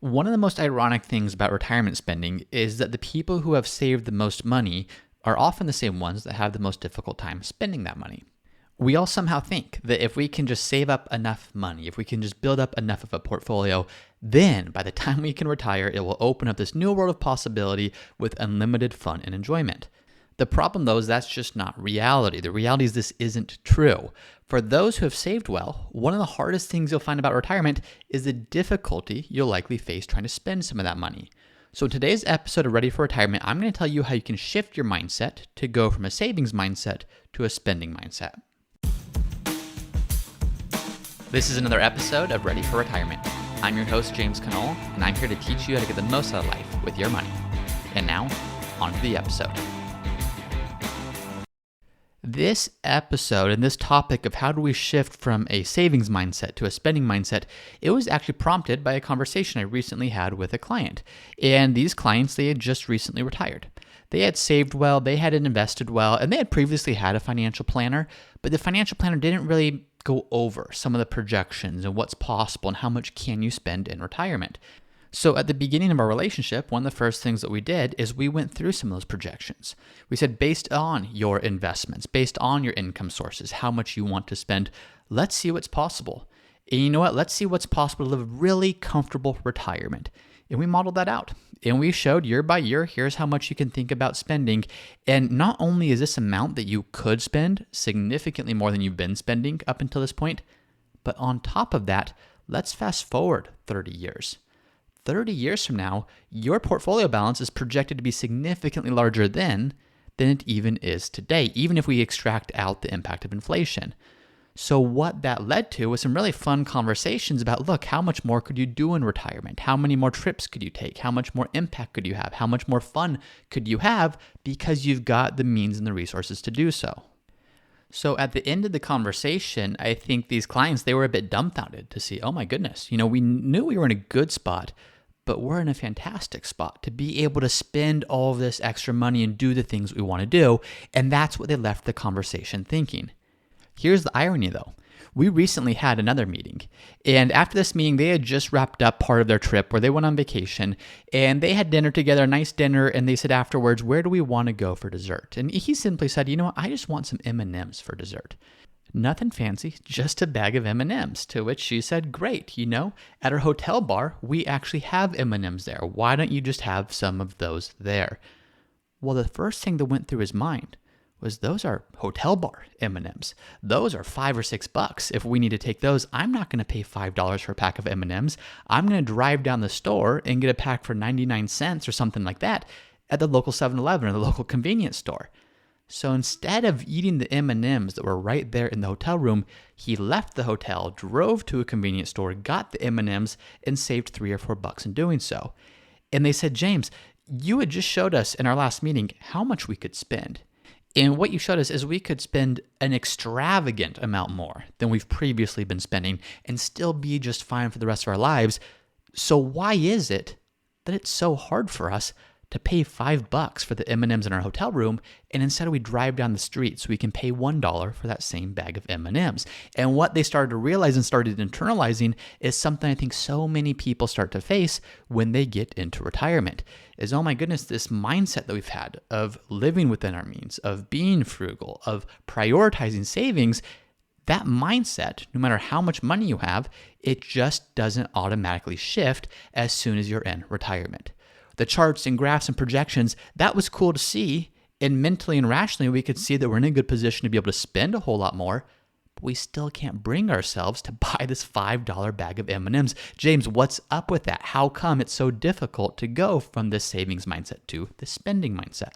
One of the most ironic things about retirement spending is that the people who have saved the most money are often the same ones that have the most difficult time spending that money. We all somehow think that if we can just save up enough money, if we can just build up enough of a portfolio, then by the time we can retire, it will open up this new world of possibility with unlimited fun and enjoyment. The problem, though, is that's just not reality. The reality is this isn't true. For those who have saved well, one of the hardest things you'll find about retirement is the difficulty you'll likely face trying to spend some of that money. So in today's episode of Ready for Retirement, I'm going to tell you how you can shift your mindset to go from a savings mindset to a spending mindset. This is another episode of Ready for Retirement. I'm your host, James Cannell, and I'm here to teach you how to get the most out of life with your money. And now, on to the episode. This episode and this topic of how do we shift from a savings mindset to a spending mindset, it was actually prompted by a conversation I recently had with a client. And these clients, they had just recently retired. They had saved well, they had invested well, and they had previously had a financial planner, but the financial planner didn't really go over some of the projections and what's possible and how much can you spend in retirement. So at the beginning of our relationship, one of the first things that we did is we went through some of those projections. We said, based on your investments, based on your income sources, how much you want to spend, let's see what's possible. And you know what? Let's see what's possible to live a really comfortable retirement. And we modeled that out. And we showed year by year, here's how much you can think about spending. And not only is this amount that you could spend significantly more than you've been spending up until this point, but on top of that, let's fast forward 30 years. 30 years from now, your portfolio balance is projected to be significantly larger than it even is today, even if we extract out the impact of inflation. So what that led to was some really fun conversations about, look, how much more could you do in retirement? How many more trips could you take? How much more impact could you have? How much more fun could you have because you've got the means and the resources to do so? So at the end of the conversation, I think these clients, they were a bit dumbfounded to see, oh my goodness, we knew we were in a good spot, but we're in a fantastic spot to be able to spend all of this extra money and do the things we want to do. And that's what they left the conversation thinking. Here's the irony though. We recently had another meeting, and after this meeting, they had just wrapped up part of their trip where they went on vacation, and they had dinner together, a nice dinner, and they said afterwards, where do we want to go for dessert? And he simply said, I just want some M&Ms for dessert. Nothing fancy, just a bag of M&Ms, to which she said, great, at our hotel bar, we actually have M&Ms there. Why don't you just have some of those there? Well, the first thing that went through his mind was those are hotel bar M&Ms. Those are $5 or $6. If we need to take those, I'm not going to pay $5 for a pack of M&Ms. I'm going to drive down the store and get a pack for 99 cents or something like that at the local 7-Eleven or the local convenience store. So instead of eating the M&Ms that were right there in the hotel room, he left the hotel, drove to a convenience store, got the M&Ms, and saved $3 or $4 in doing so. And they said, James, you had just showed us in our last meeting how much we could spend. And what you showed us is we could spend an extravagant amount more than we've previously been spending and still be just fine for the rest of our lives. So why is it that it's so hard for us to pay $5 for the M&Ms in our hotel room, and instead we drive down the street so we can pay $1 for that same bag of M&Ms? And what they started to realize and started internalizing is something I think so many people start to face when they get into retirement is, oh my goodness, this mindset that we've had of living within our means, of being frugal, of prioritizing savings, that mindset, no matter how much money you have, it just doesn't automatically shift as soon as you're in retirement. The charts and graphs and projections, that was cool to see. And mentally and rationally, we could see that we're in a good position to be able to spend a whole lot more, but we still can't bring ourselves to buy this $5 bag of M&Ms. James, what's up with that? How come it's so difficult to go from this savings mindset to the spending mindset?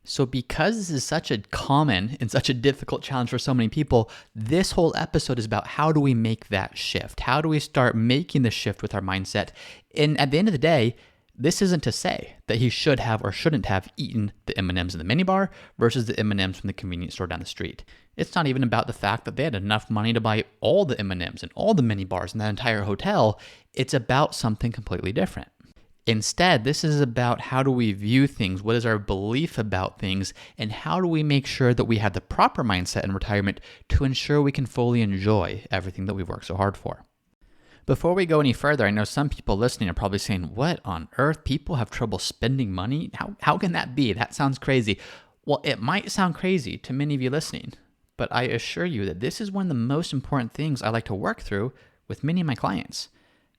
So because this is such a common and such a difficult challenge for so many people, this whole episode is about how do we make that shift? How do we start making the shift with our mindset? And at the end of the day, this isn't to say that he should have or shouldn't have eaten the M&Ms in the minibar versus the M&Ms from the convenience store down the street. It's not even about the fact that they had enough money to buy all the M&Ms and all the mini bars in that entire hotel. It's about something completely different. Instead, this is about how do we view things, what is our belief about things, and how do we make sure that we have the proper mindset in retirement to ensure we can fully enjoy everything that we've worked so hard for. Before we go any further, I know some people listening are probably saying, what on earth? People have trouble spending money? How can that be? That sounds crazy. Well, it might sound crazy to many of you listening, but I assure you that this is one of the most important things I like to work through with many of my clients.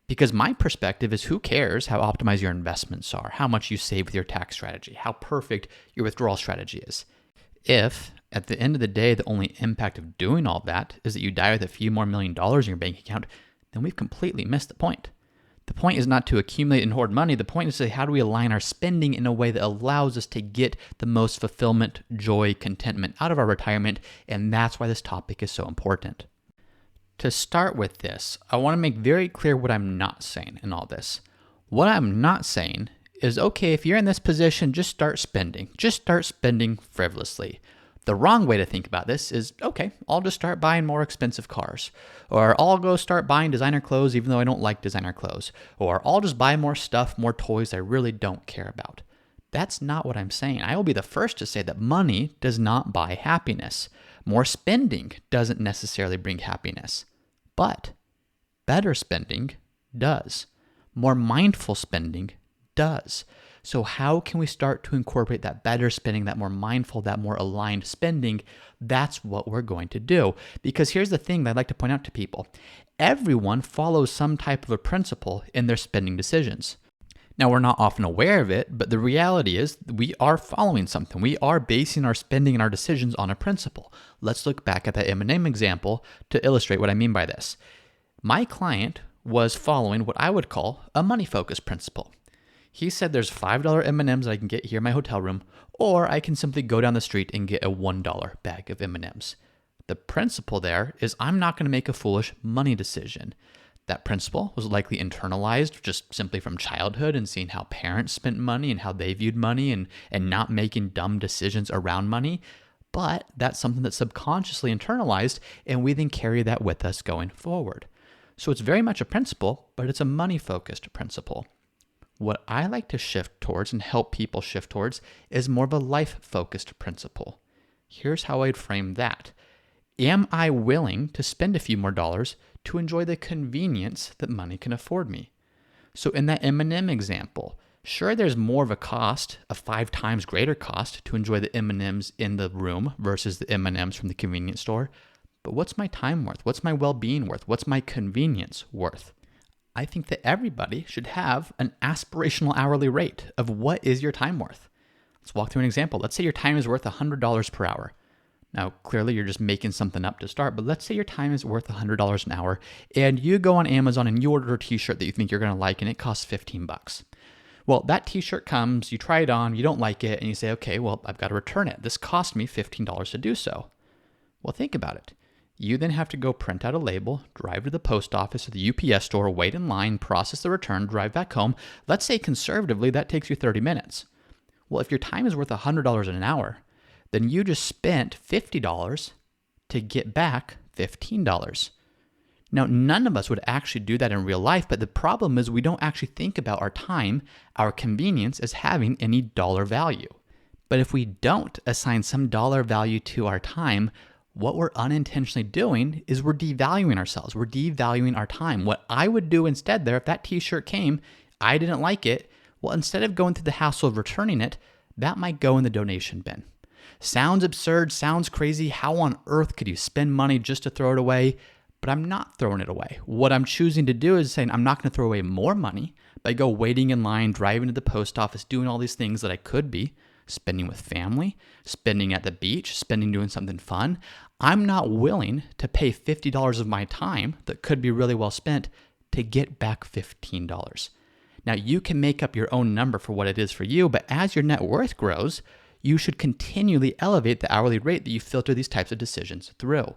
Because my perspective is, who cares how optimized your investments are, how much you save with your tax strategy, how perfect your withdrawal strategy is. If, at the end of the day, the only impact of doing all that is that you die with a few more $1 million in your bank account, then we've completely missed the point. The point is not to accumulate and hoard money. The point is to say, how do we align our spending in a way that allows us to get the most fulfillment, joy, contentment out of our retirement, and that's why this topic is so important. To start with this, I want to make very clear what I'm not saying in all this. What I'm not saying is, okay, if you're in this position, just start spending. Just start spending frivolously. The wrong way to think about this is, okay, I'll just start buying more expensive cars. Or I'll go start buying designer clothes even though I don't like designer clothes. Or I'll just buy more stuff, more toys I really don't care about. That's not what I'm saying. I will be the first to say that money does not buy happiness. More spending doesn't necessarily bring happiness. But better spending does. More mindful spending does. So how can we start to incorporate that better spending, that more mindful, that more aligned spending? That's what we're going to do. Because here's the thing that I'd like to point out to people. Everyone follows some type of a principle in their spending decisions. Now, we're not often aware of it, but the reality is we are following something. We are basing our spending and our decisions on a principle. Let's look back at that M&M example to illustrate what I mean by this. My client was following what I would call a money-focused principle. He said there's $5 M&Ms that I can get here in my hotel room, or I can simply go down the street and get a $1 bag of M&Ms. The principle there is I'm not going to make a foolish money decision. That principle was likely internalized just simply from childhood and seeing how parents spent money and how they viewed money and not making dumb decisions around money. But that's something that's subconsciously internalized, and we then carry that with us going forward. So it's very much a principle, but it's a money-focused principle. What I like to shift towards and help people shift towards is more of a life-focused principle. Here's how I'd frame that. Am I willing to spend a few more dollars to enjoy the convenience that money can afford me? So in that M&M example, sure, there's more of a cost, a 5 times greater cost to enjoy the M&Ms in the room versus the M&Ms from the convenience store. But what's my time worth? What's my well-being worth? What's my convenience worth? I think that everybody should have an aspirational hourly rate of what is your time worth. Let's walk through an example. Let's say your time is worth $100 per hour. Now, clearly you're just making something up to start, but let's say your time is worth $100 an hour and you go on Amazon and you order a t-shirt that you think you're going to like and it costs $15. Well, that t-shirt comes, you try it on, you don't like it, and you say, okay, well, I've got to return it. This cost me $15 to do so. Well, think about it. You then have to go print out a label, drive to the post office or the UPS store, wait in line, process the return, drive back home. Let's say conservatively that takes you 30 minutes. Well, if your time is worth $100 an hour, then you just spent $50 to get back $15. Now, none of us would actually do that in real life, but the problem is we don't actually think about our time, our convenience as having any dollar value. But if we don't assign some dollar value to our time, what we're unintentionally doing is we're devaluing ourselves. We're devaluing our time. What I would do instead there, if that t-shirt came, I didn't like it, well, instead of going through the hassle of returning it, that might go in the donation bin. Sounds absurd, sounds crazy. How on earth could you spend money just to throw it away? But I'm not throwing it away. What I'm choosing to do is saying I'm not going to throw away more money by go waiting in line, driving to the post office, doing all these things that I could be spending with family, spending at the beach, spending doing something fun. I'm not willing to pay $50 of my time that could be really well spent to get back $15. Now, you can make up your own number for what it is for you, but as your net worth grows, you should continually elevate the hourly rate that you filter these types of decisions through.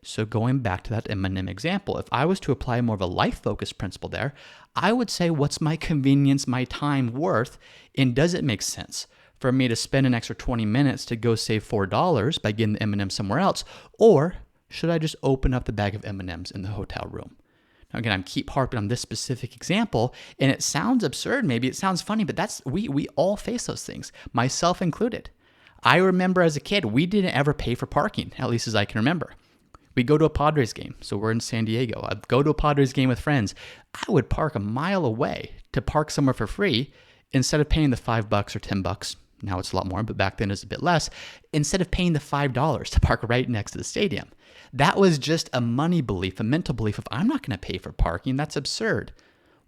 So going back to that M&M example, if I was to apply more of a life-focused principle there, I would say, what's my convenience, my time worth, and does it make sense for me to spend an extra 20 minutes to go save $4 by getting the M&M somewhere else? Or should I just open up the bag of M&Ms in the hotel room? Now, again, I keep harping on this specific example, and it sounds absurd, maybe it sounds funny, but we all face those things, myself included. I remember as a kid, we didn't ever pay for parking, at least as I can remember. We go to a Padres game. So we're in San Diego. I'd go to a Padres game with friends. I would park a mile away to park somewhere for free instead of paying the $5 or $10. Now it's a lot more, but back then it was a bit less. Instead of paying the $5 to park right next to the stadium. That was just a money belief, a mental belief of I'm not going to pay for parking. That's absurd.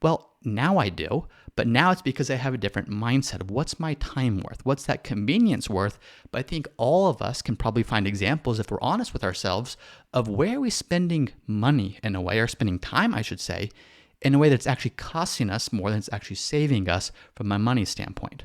Well, now I do, but now it's because I have a different mindset of what's my time worth? What's that convenience worth? But I think all of us can probably find examples, if we're honest with ourselves, of where are we spending money in a way, or spending time, I should say, in a way that's actually costing us more than it's actually saving us from a money standpoint.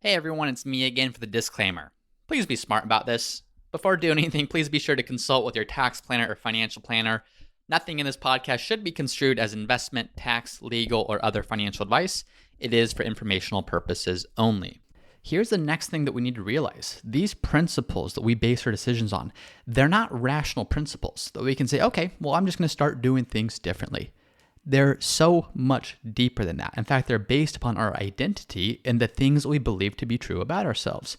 Hey everyone, it's me again for the disclaimer. Please be smart about this. Before doing anything, please be sure to consult with your tax planner or financial planner. Nothing in this podcast should be construed as investment, tax, legal, or other financial advice. It is for informational purposes only. Here's the next thing that we need to realize. These principles that we base our decisions on, they're not rational principles that we can say, okay, well, I'm just going to start doing things differently. They're so much deeper than that. In fact, they're based upon our identity and the things that we believe to be true about ourselves.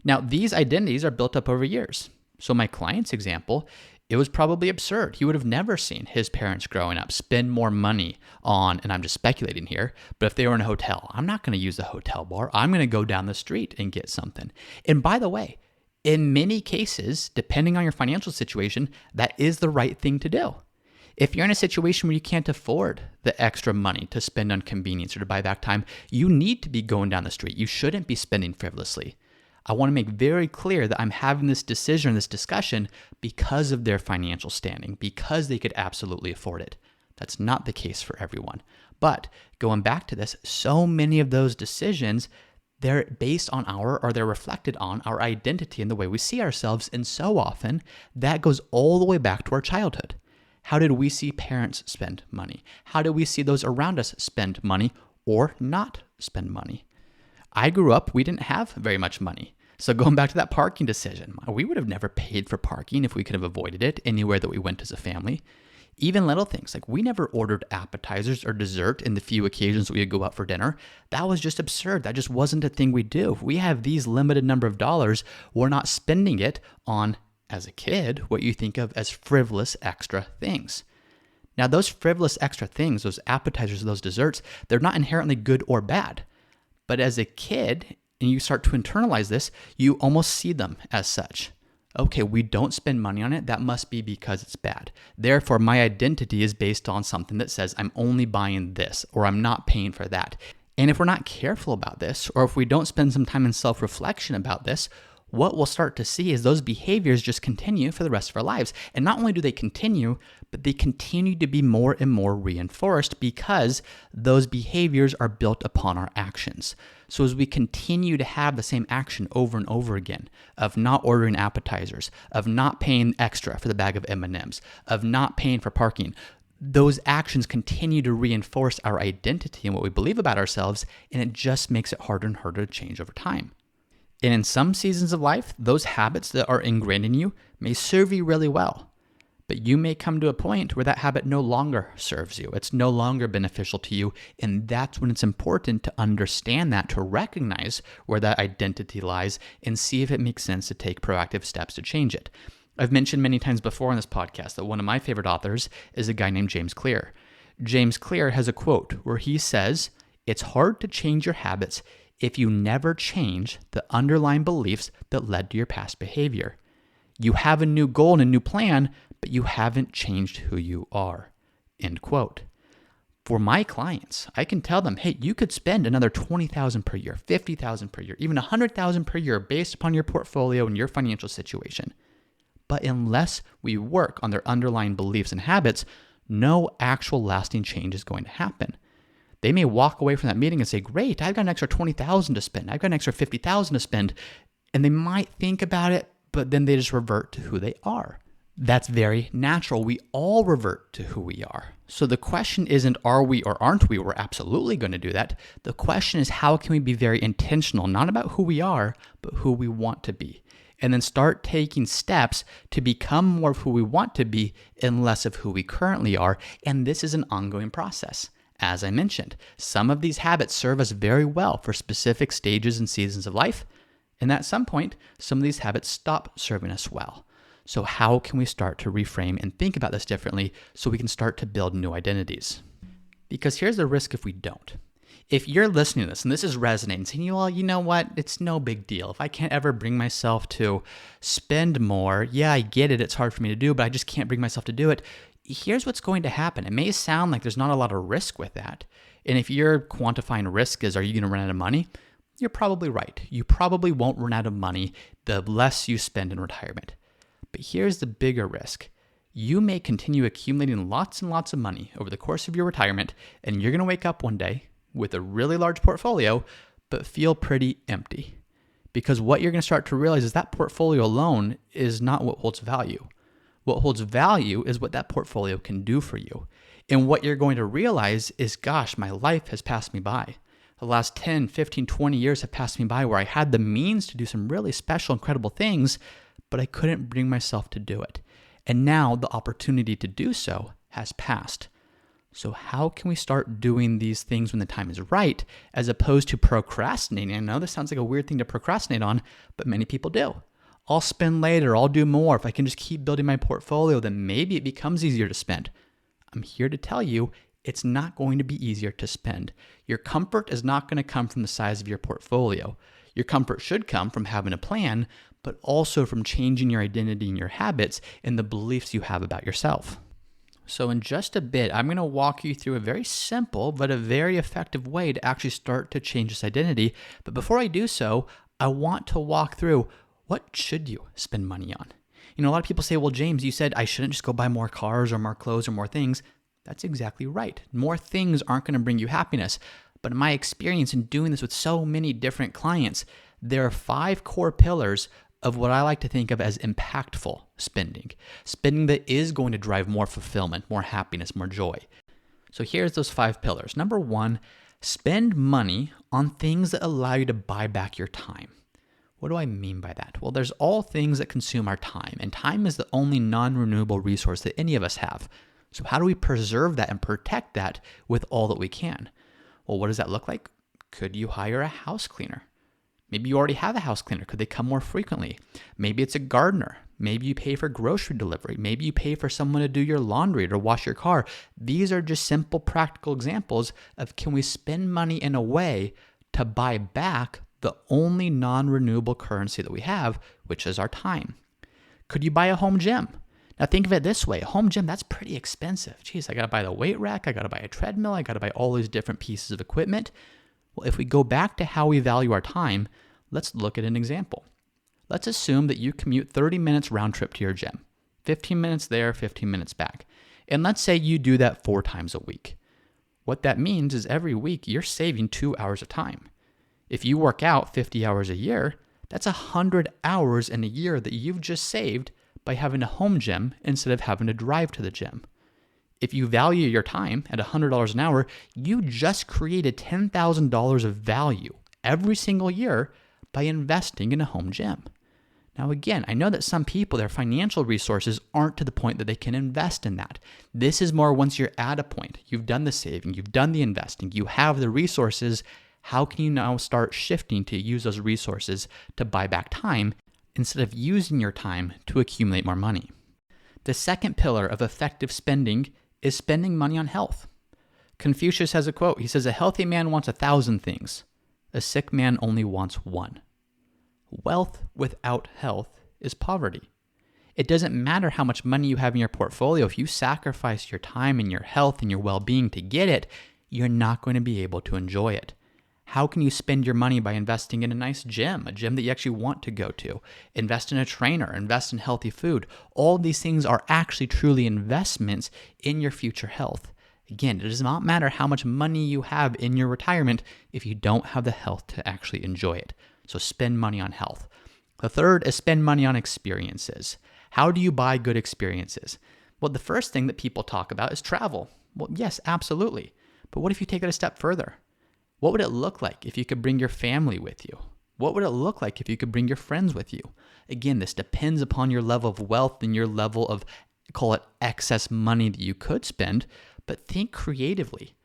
Now, these identities are built up over years. So my client's example, it was probably absurd. He would have never seen his parents growing up spend more money on, and I'm just speculating here, but if they were in a hotel, I'm not going to use the hotel bar. I'm going to go down the street and get something. And by the way, in many cases, depending on your financial situation, that is the right thing to do. If you're in a situation where you can't afford the extra money to spend on convenience or to buy back time, you need to be going down the street. You shouldn't be spending frivolously. I want to make very clear that I'm having this decision, this discussion, because of their financial standing, because they could absolutely afford it. That's not the case for everyone. But going back to this, so many of those decisions, they're based on they're reflected on our identity and the way we see ourselves. And so often that goes all the way back to our childhood. How did we see parents spend money? How did we see those around us spend money or not spend money? I grew up, we didn't have very much money. So going back to that parking decision, we would have never paid for parking if we could have avoided it anywhere that we went as a family. Even little things, like we never ordered appetizers or dessert in the few occasions we would go out for dinner. That was just absurd. That just wasn't a thing we do. If we have these limited number of dollars, we're not spending it on, as a kid, what you think of as frivolous extra things. Now, those frivolous extra things, those appetizers, those desserts, they're not inherently good or bad. But as a kid, and you start to internalize this, you almost see them as such. Okay, we don't spend money on it. That must be because it's bad. Therefore, my identity is based on something that says I'm only buying this or I'm not paying for that. And if we're not careful about this, or if we don't spend some time in self-reflection about this, what we'll start to see is those behaviors just continue for the rest of our lives. And not only do they continue, but they continue to be more and more reinforced because those behaviors are built upon our actions. So as we continue to have the same action over and over again of not ordering appetizers, of not paying extra for the bag of M&Ms, of not paying for parking, those actions continue to reinforce our identity and what we believe about ourselves, and it just makes it harder and harder to change over time. And in some seasons of life, those habits that are ingrained in you may serve you really well. But you may come to a point where that habit no longer serves you. It's no longer beneficial to you. And that's when it's important to understand that, to recognize where that identity lies and see if it makes sense to take proactive steps to change it. I've mentioned many times before on this podcast that one of my favorite authors is a guy named James Clear. James Clear has a quote where he says, "It's hard to change your habits if you never change the underlying beliefs that led to your past behavior. You have a new goal and a new plan, but you haven't changed who you are." End quote. For my clients, I can tell them, hey, you could spend another $20,000 per year, $50,000 per year, even $100,000 per year based upon your portfolio and your financial situation. But unless we work on their underlying beliefs and habits, no actual lasting change is going to happen. They may walk away from that meeting and say, great, I've got an extra $20,000 to spend. I've got an extra $50,000 to spend. And they might think about it, but then they just revert to who they are. That's very natural. We all revert to who we are. So the question isn't are we or aren't we? We're absolutely going to do that. The question is how can we be very intentional, not about who we are, but who we want to be. And then start taking steps to become more of who we want to be and less of who we currently are. And this is an ongoing process. As I mentioned, some of these habits serve us very well for specific stages and seasons of life, and at some point, some of these habits stop serving us well. So how can we start to reframe and think about this differently so we can start to build new identities? Because here's the risk if we don't. If you're listening to this and this is resonating, saying, well, you know what? It's no big deal. If I can't ever bring myself to spend more, yeah, I get it. It's hard for me to do, but I just can't bring myself to do it. Here's what's going to happen. It may sound like there's not a lot of risk with that. And if you're quantifying risk as, are you going to run out of money? You're probably right. You probably won't run out of money the less you spend in retirement. But here's the bigger risk. You may continue accumulating lots and lots of money over the course of your retirement, and you're going to wake up one day with a really large portfolio, but feel pretty empty. Because what you're going to start to realize is that portfolio alone is not what holds value. What holds value is what that portfolio can do for you. And what you're going to realize is, gosh, my life has passed me by. The last 10, 15, 20 years have passed me by where I had the means to do some really special, incredible things, but I couldn't bring myself to do it. And now the opportunity to do so has passed. So how can we start doing these things when the time is right, as opposed to procrastinating? I know this sounds like a weird thing to procrastinate on, but many people do. I'll spend later, I'll do more. If I can just keep building my portfolio, then maybe it becomes easier to spend. I'm here to tell you, it's not going to be easier to spend. Your comfort is not going to come from the size of your portfolio. Your comfort should come from having a plan, but also from changing your identity and your habits and the beliefs you have about yourself. So in just a bit, I'm going to walk you through a very simple but a very effective way to actually start to change this identity. But before I do so, I want to walk through, what should you spend money on? A lot of people say, well, James, you said I shouldn't just go buy more cars or more clothes or more things. That's exactly right. More things aren't going to bring you happiness. But in my experience in doing this with so many different clients, there are 5 core pillars of what I like to think of as impactful spending. Spending that is going to drive more fulfillment, more happiness, more joy. So here's those 5 pillars. Number 1, spend money on things that allow you to buy back your time. What do I mean by that? Well, there's all things that consume our time, and time is the only non-renewable resource that any of us have. So how do we preserve that and protect that with all that we can? Well, what does that look like? Could you hire a house cleaner? Maybe you already have a house cleaner. Could they come more frequently? Maybe it's a gardener. Maybe you pay for grocery delivery. Maybe you pay for someone to do your laundry or wash your car. These are just simple, practical examples of, can we spend money in a way to buy back the only non-renewable currency that we have, which is our time? Could you buy a home gym? Now think of it this way. A home gym, that's pretty expensive. Geez, I got to buy the weight rack. I got to buy a treadmill. I got to buy all these different pieces of equipment. Well, if we go back to how we value our time, let's look at an example. Let's assume that you commute 30 minutes round trip to your gym. 15 minutes there, 15 minutes back. And let's say you do that 4 times a week. What that means is every week you're saving 2 hours of time. If you work out 50 hours a year, that's 100 hours in a year that you've just saved by having a home gym instead of having to drive to the gym. If you value your time at $100 an hour, you just created $10,000 of value every single year by investing in a home gym. Now again, I know that some people, their financial resources aren't to the point that they can invest in that. This is more once you're at a point, you've done the saving, you've done the investing, you have the resources, how can you now start shifting to use those resources to buy back time instead of using your time to accumulate more money? The second pillar of effective spending is spending money on health. Confucius has a quote. He says, a healthy man wants 1,000 things. A sick man only wants one. Wealth without health is poverty. It doesn't matter how much money you have in your portfolio. If you sacrifice your time and your health and your well-being to get it, you're not going to be able to enjoy it. How can you spend your money by investing in a nice gym, a gym that you actually want to go to? Invest in a trainer, invest in healthy food. All these things are actually truly investments in your future health. Again, it does not matter how much money you have in your retirement if you don't have the health to actually enjoy it. So spend money on health. The third is spend money on experiences. How do you buy good experiences? Well, the first thing that people talk about is travel. Well, yes, absolutely. But what if you take it a step further? What would it look like if you could bring your family with you? What would it look like if you could bring your friends with you? Again, this depends upon your level of wealth and your level of, call it excess money that you could spend, but think creatively.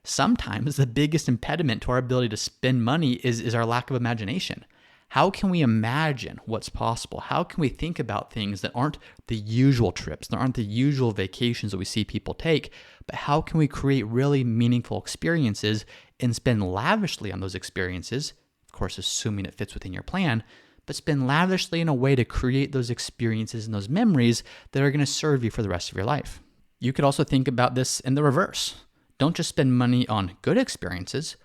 Sometimes the biggest impediment to our ability to spend money is our lack of imagination. How can we imagine what's possible? How can we think about things that aren't the usual trips, that aren't the usual vacations that we see people take, but how can we create really meaningful experiences and spend lavishly on those experiences? Of course, assuming it fits within your plan, but spend lavishly in a way to create those experiences and those memories that are going to serve you for the rest of your life. You could also think about this in the reverse. Don't just spend money on good experiences,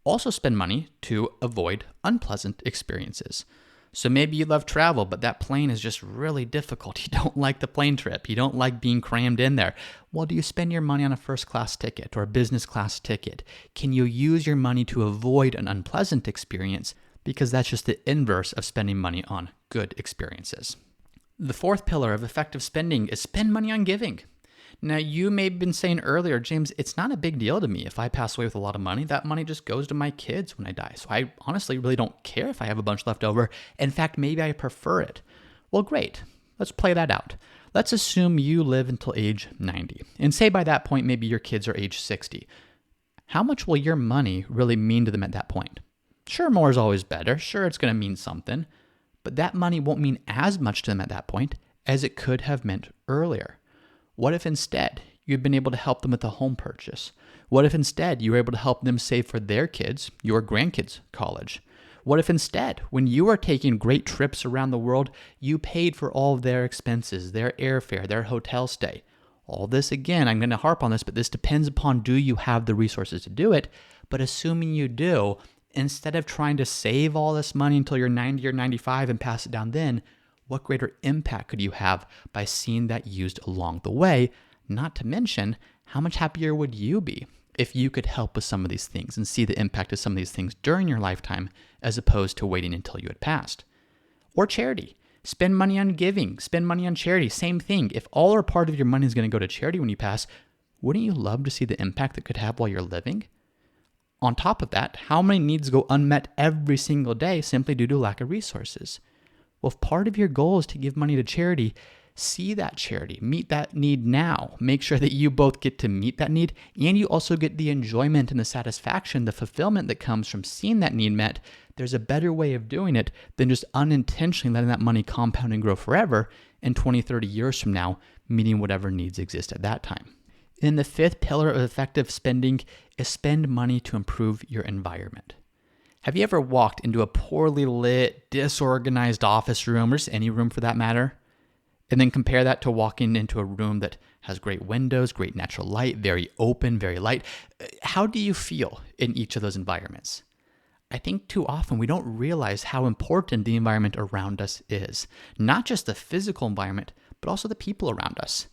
also spend money to avoid unpleasant experiences. So maybe you love travel, but that plane is just really difficult. You don't like the plane trip. You don't like being crammed in there. Well, do you spend your money on a first class ticket or a business class ticket? Can you use your money to avoid an unpleasant experience? Because that's just the inverse of spending money on good experiences. The fourth pillar of effective spending is spend money on giving. Now, you may have been saying earlier, James, it's not a big deal to me. If I pass away with a lot of money, that money just goes to my kids when I die. So I honestly really don't care if I have a bunch left over. In fact, maybe I prefer it. Well, great. Let's play that out. Let's assume you live until age 90. And say by that point, maybe your kids are age 60. How much will your money really mean to them at that point? Sure, more is always better. Sure, it's going to mean something. But that money won't mean as much to them at that point as it could have meant earlier. What if instead you'd been able to help them with a home purchase? What if instead you were able to help them save for their kids, your grandkids' college? What if instead, when you were taking great trips around the world, you paid for all of their expenses, their airfare, their hotel stay? All this, again, I'm going to harp on this, but this depends upon do you have the resources to do it? But assuming you do, instead of trying to save all this money until you're 90 or 95 and pass it down then, what greater impact could you have by seeing that used along the way? Not to mention, how much happier would you be if you could help with some of these things and see the impact of some of these things during your lifetime as opposed to waiting until you had passed? Or charity. Spend money on giving. Spend money on charity. Same thing. If all or part of your money is going to go to charity when you pass, wouldn't you love to see the impact it could have while you're living? On top of that, how many needs go unmet every single day simply due to lack of resources? Well, if part of your goal is to give money to charity, see that charity, meet that need now. Make sure that you both get to meet that need and you also get the enjoyment and the satisfaction, the fulfillment that comes from seeing that need met. There's a better way of doing it than just unintentionally letting that money compound and grow forever and 20, 30 years from now, meeting whatever needs exist at that time. And the fifth pillar of effective spending is spend money to improve your environment. Have you ever walked into a poorly lit, disorganized office room, or just any room for that matter, and then compare that to walking into a room that has great windows, great natural light, very open, very light? How do you feel in each of those environments? I think too often we don't realize how important the environment around us is. Not just the physical environment, but also the people around us.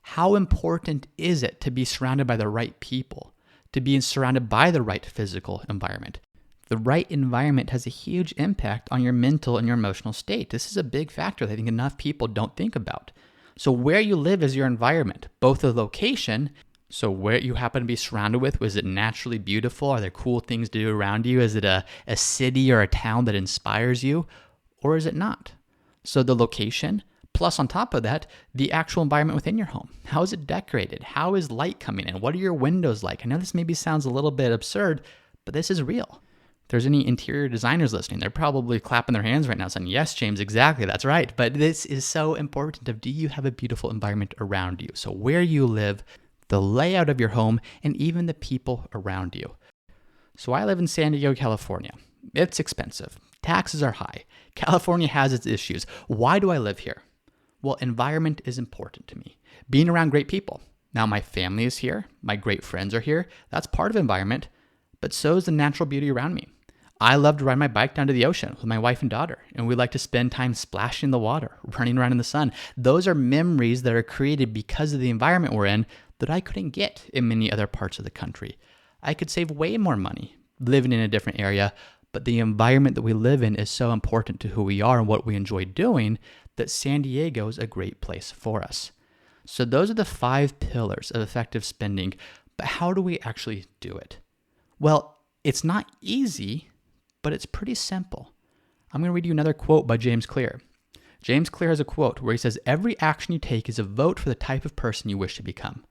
How important is it to be surrounded by the right people, to be surrounded by the right physical environment? The right environment has a huge impact on your mental and your emotional state. This is a big factor that I think enough people don't think about. So where you live is your environment, both the location, so where you happen to be surrounded with, was it naturally beautiful? Are there cool things to do around you? Is it a city or a town that inspires you? Or is it not? So the location, plus on top of that, the actual environment within your home. How is it decorated? How is light coming in? What are your windows like? I know this maybe sounds a little bit absurd, but this is real. If there's any interior designers listening, they're probably clapping their hands right now saying, yes, James, exactly, that's right. But this is so important of, do you have a beautiful environment around you? So where you live, the layout of your home, and even the people around you. So I live in San Diego, California. It's expensive. Taxes are high. California has its issues. Why do I live here? Well, environment is important to me. Being around great people. Now my family is here. My great friends are here. That's part of environment, but so is the natural beauty around me. I love to ride my bike down to the ocean with my wife and daughter, and we like to spend time splashing in the water, running around in the sun. Those are memories that are created because of the environment we're in that I couldn't get in many other parts of the country. I could save way more money living in a different area, but the environment that we live in is so important to who we are and what we enjoy doing that San Diego is a great place for us. So those are the 5 pillars of effective spending, but how do we actually do it? Well, it's not easy, but it's pretty simple. I'm going to read you another quote by James Clear. James Clear has a quote where he says, "Every action you take is a vote for the type of person you wish to become.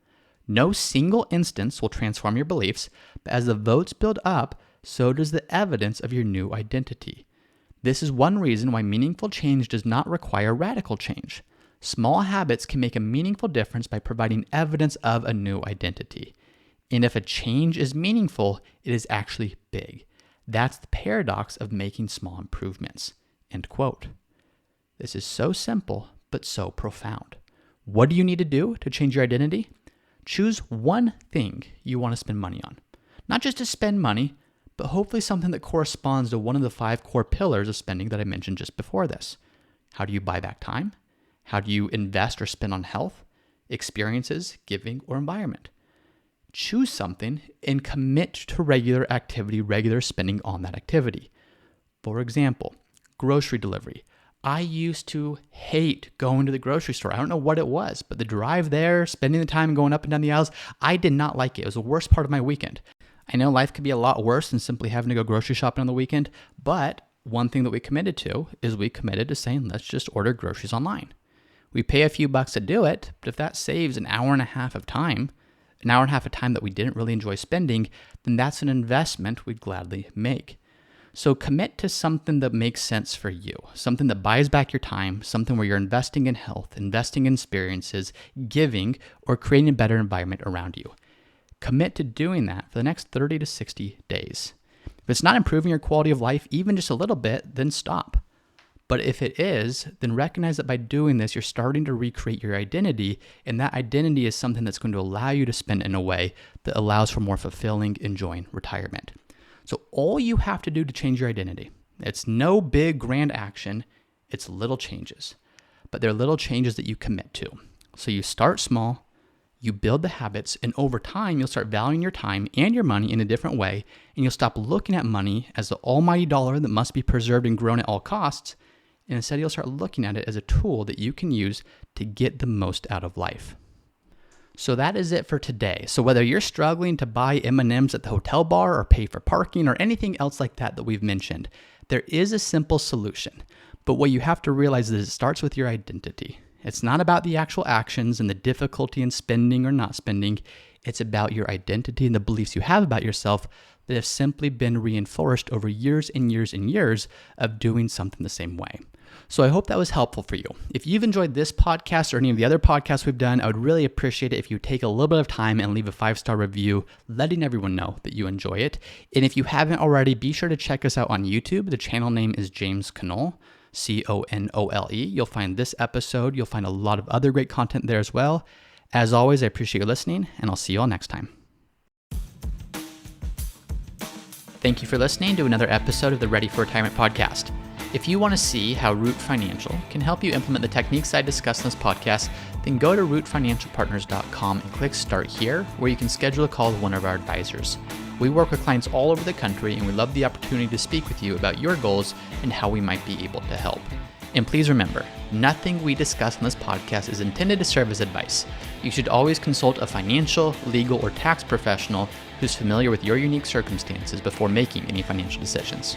No single instance will transform your beliefs, but as the votes build up, so does the evidence of your new identity. This is one reason why meaningful change does not require radical change. Small habits can make a meaningful difference by providing evidence of a new identity. And if a change is meaningful, it is actually big. That's the paradox of making small improvements. End quote. This is so simple, but so profound. What do you need to do to change your identity? Choose one thing you want to spend money on. Not just to spend money, but hopefully something that corresponds to one of the 5 core pillars of spending that I mentioned just before this. How do you buy back time? How do you invest or spend on health, experiences, giving, or environment? Choose something and commit to regular activity, regular spending on that activity. For example, grocery delivery. I used to hate going to the grocery store. I don't know what it was, but the drive there, spending the time going up and down the aisles, I did not like it. It was the worst part of my weekend. I know life could be a lot worse than simply having to go grocery shopping on the weekend, but one thing that we committed to is we committed to saying, let's just order groceries online. We pay a few bucks to do it, but if that saves an hour and a half of time that we didn't really enjoy spending, then that's an investment we'd gladly make. So commit to something that makes sense for you, something that buys back your time, something where you're investing in health, investing in experiences, giving, or creating a better environment around you. Commit to doing that for the next 30 to 60 days. If it's not improving your quality of life, even just a little bit, then stop. But if it is, then recognize that by doing this, you're starting to recreate your identity, and that identity is something that's going to allow you to spend in a way that allows for more fulfilling, enjoying retirement. So all you have to do to change your identity, it's no big grand action, it's little changes. But they're little changes that you commit to. So you start small, you build the habits, and over time, you'll start valuing your time and your money in a different way, and you'll stop looking at money as the almighty dollar that must be preserved and grown at all costs, and instead you'll start looking at it as a tool that you can use to get the most out of life. So that is it for today. So whether you're struggling to buy M&Ms at the hotel bar or pay for parking or anything else like that we've mentioned, there is a simple solution. But what you have to realize is it starts with your identity. It's not about the actual actions and the difficulty in spending or not spending. It's about your identity and the beliefs you have about yourself that have simply been reinforced over years and years and years of doing something the same way. So I hope that was helpful for you. If you've enjoyed this podcast or any of the other podcasts we've done, I would really appreciate it if you take a little bit of time and leave a 5-star review, letting everyone know that you enjoy it. And if you haven't already, be sure to check us out on YouTube. The channel name is James Conole, Conole. You'll find this episode. You'll find a lot of other great content there as well. As always, I appreciate you listening, and I'll see you all next time. Thank you for listening to another episode of the Ready for Retirement podcast. If you want to see how Root Financial can help you implement the techniques I discussed in this podcast, then go to rootfinancialpartners.com and click Start Here, where you can schedule a call with one of our advisors. We work with clients all over the country, and we love the opportunity to speak with you about your goals and how we might be able to help. And please remember, nothing we discuss in this podcast is intended to serve as advice. You should always consult a financial, legal, or tax professional who's familiar with your unique circumstances before making any financial decisions.